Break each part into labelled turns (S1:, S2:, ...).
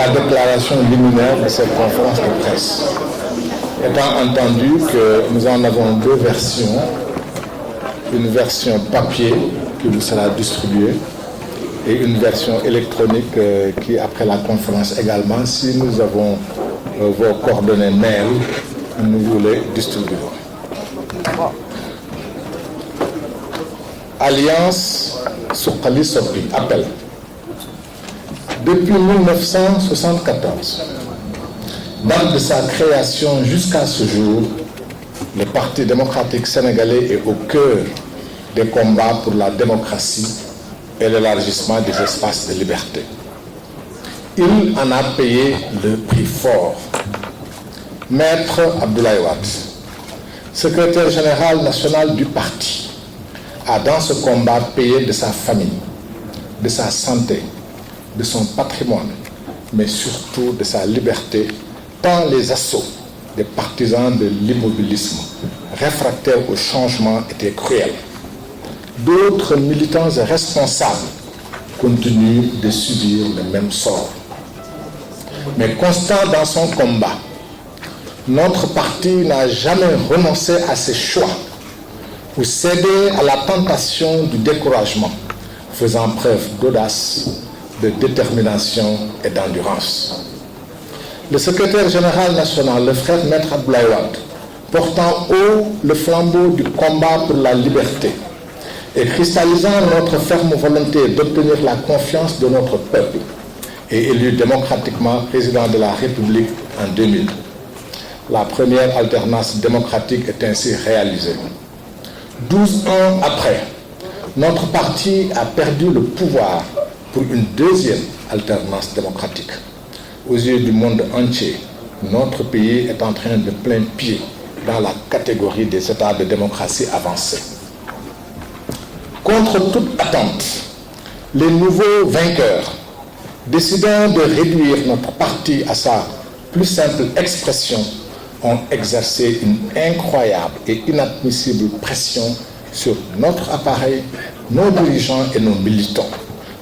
S1: la déclaration liminaire de cette conférence de presse, étant entendu que nous en avons deux versions, une version papier qui vous sera distribuée et une version électronique qui, après la conférence également, si nous avons vos coordonnées mail, nous vous les distribuerons. Alliance Suqali Soppi, appel. Depuis 1974, date de sa création jusqu'à ce jour, le Parti démocratique sénégalais est au cœur des combats pour la démocratie et l'élargissement des espaces de liberté. Il en a payé le prix fort. Maître Abdoulaye Wade, secrétaire général national du parti, a dans ce combat payé de sa famille, de sa santé, de son patrimoine, mais surtout de sa liberté, tant les assauts des partisans de l'immobilisme réfractaires au changement étaient cruels. D'autres militants et responsables continuent de subir le même sort. Mais constant dans son combat, notre parti n'a jamais renoncé à ses choix ou cédé à la tentation du découragement, faisant preuve d'audace, de détermination et d'endurance. Le secrétaire général national, le frère Maître Abdoulaye Wade, portant haut le flambeau du combat pour la liberté et cristallisant notre ferme volonté d'obtenir la confiance de notre peuple, est élu démocratiquement président de la République en 2000. La première alternance démocratique est ainsi réalisée. 12 ans après, notre parti a perdu le pouvoir pour une deuxième alternance démocratique. Aux yeux du monde entier, notre pays est en train de plein pied dans la catégorie des États de démocratie avancée. Contre toute attente, les nouveaux vainqueurs, décidant de réduire notre parti à sa plus simple expression, ont exercé une incroyable et inadmissible pression sur notre appareil, nos dirigeants et nos militants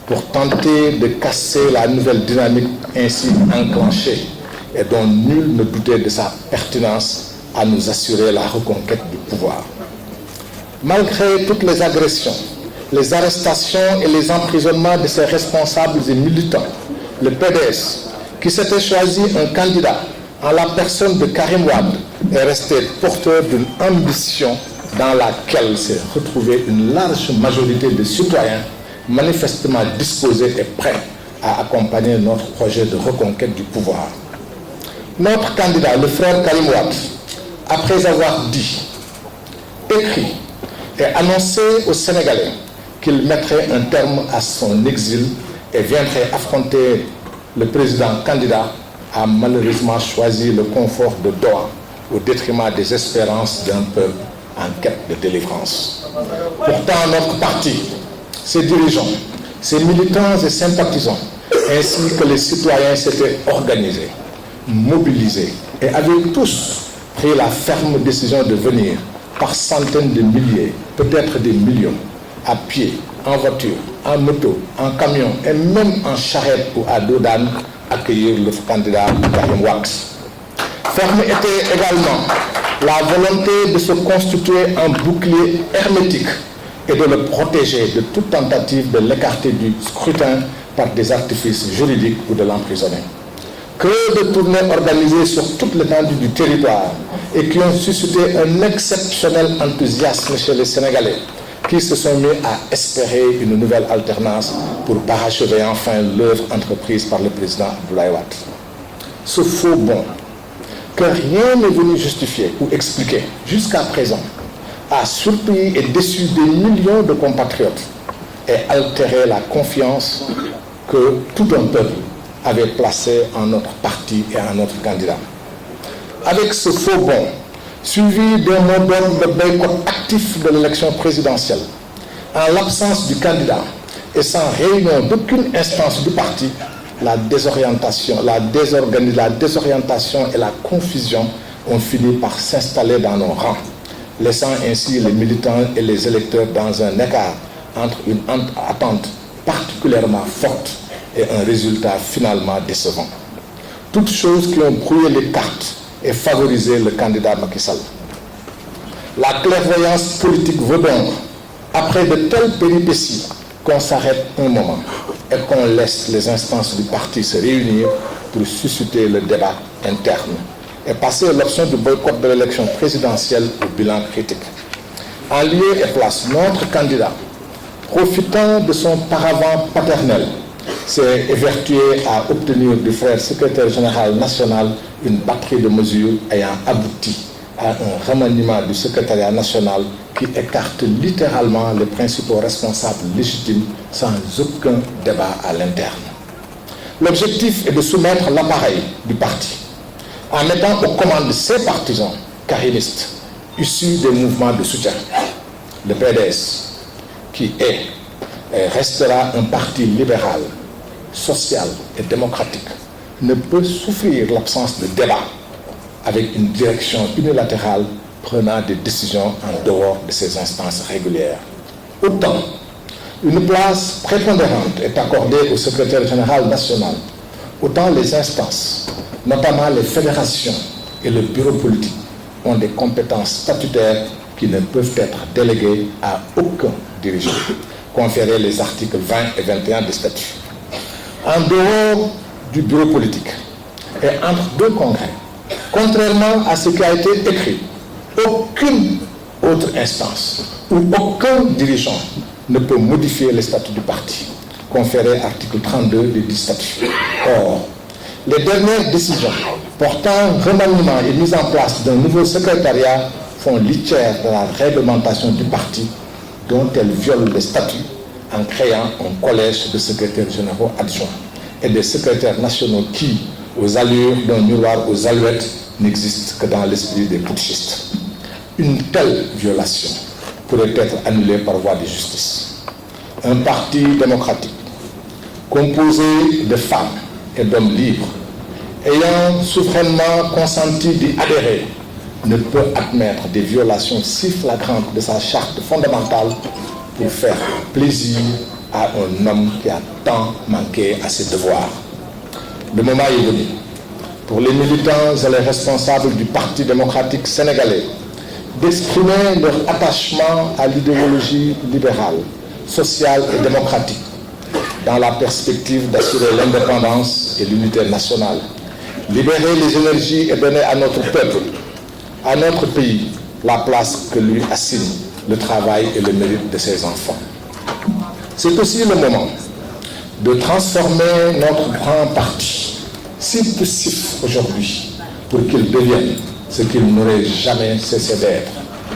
S1: pour tenter de casser la nouvelle dynamique ainsi enclenchée et dont nul ne doutait de sa pertinence à nous assurer la reconquête du pouvoir. Malgré toutes les agressions, les arrestations et les emprisonnements de ses responsables et militants, le PDS, qui s'était choisi un candidat en la personne de Karim Wade, est resté porteur d'une ambition dans laquelle s'est retrouvée une large majorité de citoyens manifestement disposés et prêts à accompagner notre projet de reconquête du pouvoir. Notre candidat, le frère Karim Wade, après avoir dit, écrit et annoncé aux Sénégalais qu'il mettrait un terme à son exil et viendrait affronter le président candidat, a malheureusement choisi le confort de Doha au détriment des espérances d'un peuple en quête de délivrance. Pourtant, notre parti, ses dirigeants, ses militants et sympathisants, ainsi que les citoyens s'étaient organisés, mobilisés et avaient tous pris la ferme décision de venir par centaines de milliers, peut-être des millions, à pied, en voiture, en moto, en camion et même en charrette ou à dos d'âne accueillir le candidat Karim Wade. Ferme était également la volonté de se constituer un bouclier hermétique et de le protéger de toute tentative de l'écarter du scrutin par des artifices juridiques ou de l'emprisonner. Que de tournées organisées sur toute l'étendue du territoire et qui ont suscité un exceptionnel enthousiasme chez les Sénégalais, qui se sont mis à espérer une nouvelle alternance pour parachever enfin l'œuvre entreprise par le président Abdoulaye Wade. Ce faux bond, que rien n'est venu justifier ou expliquer jusqu'à présent, a surpris et déçu des millions de compatriotes et altéré la confiance que tout un peuple avait placée en notre parti et en notre candidat. Avec ce faux bond, suivi d'un mot d'ordre de boycott actif de l'élection présidentielle, en l'absence du candidat et sans réunion d'aucune instance du parti, la désorientation et la confusion ont fini par s'installer dans nos rangs, laissant ainsi les militants et les électeurs dans un écart entre une attente particulièrement forte et un résultat finalement décevant. toutes choses qui ont brouillé les cartes et favorisé le candidat Macky Sall. La clairvoyance politique veut donc, après de telles péripéties, qu'on s'arrête un moment et qu'on laisse les instances du parti se réunir pour susciter le débat interne et passer l'option du boycott de l'élection présidentielle au bilan critique. En lieu et place, notre candidat, profitant de son paravent paternel, s'est évertué à obtenir du frère secrétaire général national une batterie de mesures ayant abouti à un remaniement du secrétariat national qui écarte littéralement les principaux responsables légitimes sans aucun débat à l'interne. L'objectif est de soumettre l'appareil du parti en mettant aux commandes ses partisans carriéristes issus des mouvements de soutien. Le PDS, qui est et restera un parti libéral, social et démocratique, ne peut souffrir l'absence de débat avec une direction unilatérale prenant des décisions en dehors de ces instances régulières. Autant, une place prépondérante est accordée au secrétaire général national, autant les instances, notamment les fédérations et le bureau politique, ont des compétences statutaires qui ne peuvent être déléguées à aucun dirigeant, conférer les articles 20 et 21 des statuts. En dehors du bureau politique et entre deux congrès, contrairement à ce qui a été écrit, aucune autre instance ou aucun dirigeant ne peut modifier les statuts du parti, conféré article 32 des 10 statuts. Or, les dernières décisions portant remaniement et mise en place d'un nouveau secrétariat font litière de la réglementation du parti dont elles violent les statuts en créant un collège de secrétaires généraux adjoints et des secrétaires nationaux qui, aux allures d'un miroir aux alouettes, n'existent que dans l'esprit des putschistes. Une telle violation pourrait être annulée par voie de justice. Un parti démocratique, composé de femmes et d'hommes libres, ayant souverainement consenti d'y adhérer, ne peut admettre des violations si flagrantes de sa charte fondamentale pour faire plaisir à un homme qui a tant manqué à ses devoirs. Le moment est venu pour les militants et les responsables du Parti démocratique sénégalais d'exprimer leur attachement à l'idéologie libérale, sociale et démocratique dans la perspective d'assurer l'indépendance et l'unité nationale, libérer les énergies et donner à notre peuple, à notre pays, la place que lui assigne le travail et le mérite de ses enfants. C'est aussi le moment de transformer notre grand parti, si poussif aujourd'hui, pour qu'il devienne ce qu'il n'aurait jamais cessé d'être,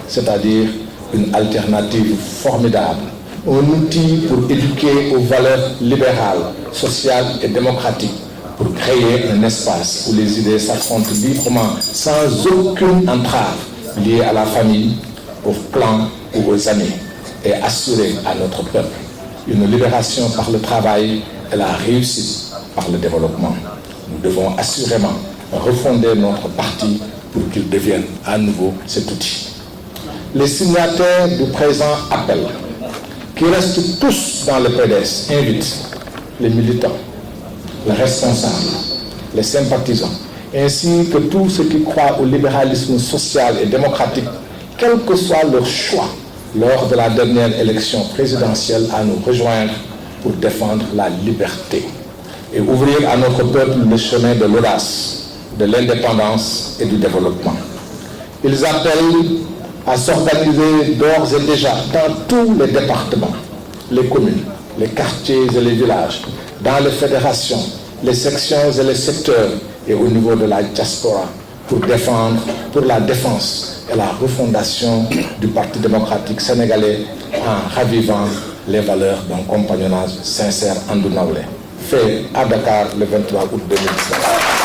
S1: c'est-à-dire une alternative formidable, un outil pour éduquer aux valeurs libérales, sociales et démocratiques, pour créer un espace où les idées s'affrontent librement, sans aucune entrave liée à la famille, aux clans ou aux amis, et assurer à notre peuple une libération par le travail et la réussite par le développement. Nous devons assurément refonder notre parti pour qu'il devienne à nouveau cet outil. Les signataires du présent appel, qui restent tous dans le PDS, invitent les militants, les responsables, les sympathisants, ainsi que tous ceux qui croient au libéralisme social et démocratique, quel que soit leur choix lors de la dernière élection présidentielle, à nous rejoindre pour défendre la liberté et ouvrir à notre peuple le chemin de l'audace, de l'indépendance et du développement. Ils appellent à s'organiser d'ores et déjà dans tous les départements, les communes, les quartiers et les villages, dans les fédérations, les sections et les secteurs et au niveau de la diaspora pour la défense et la refondation du Parti démocratique sénégalais en ravivant les valeurs d'un compagnonnage sincère en Dounaoulé. Fait à Dakar le 23 août 2017.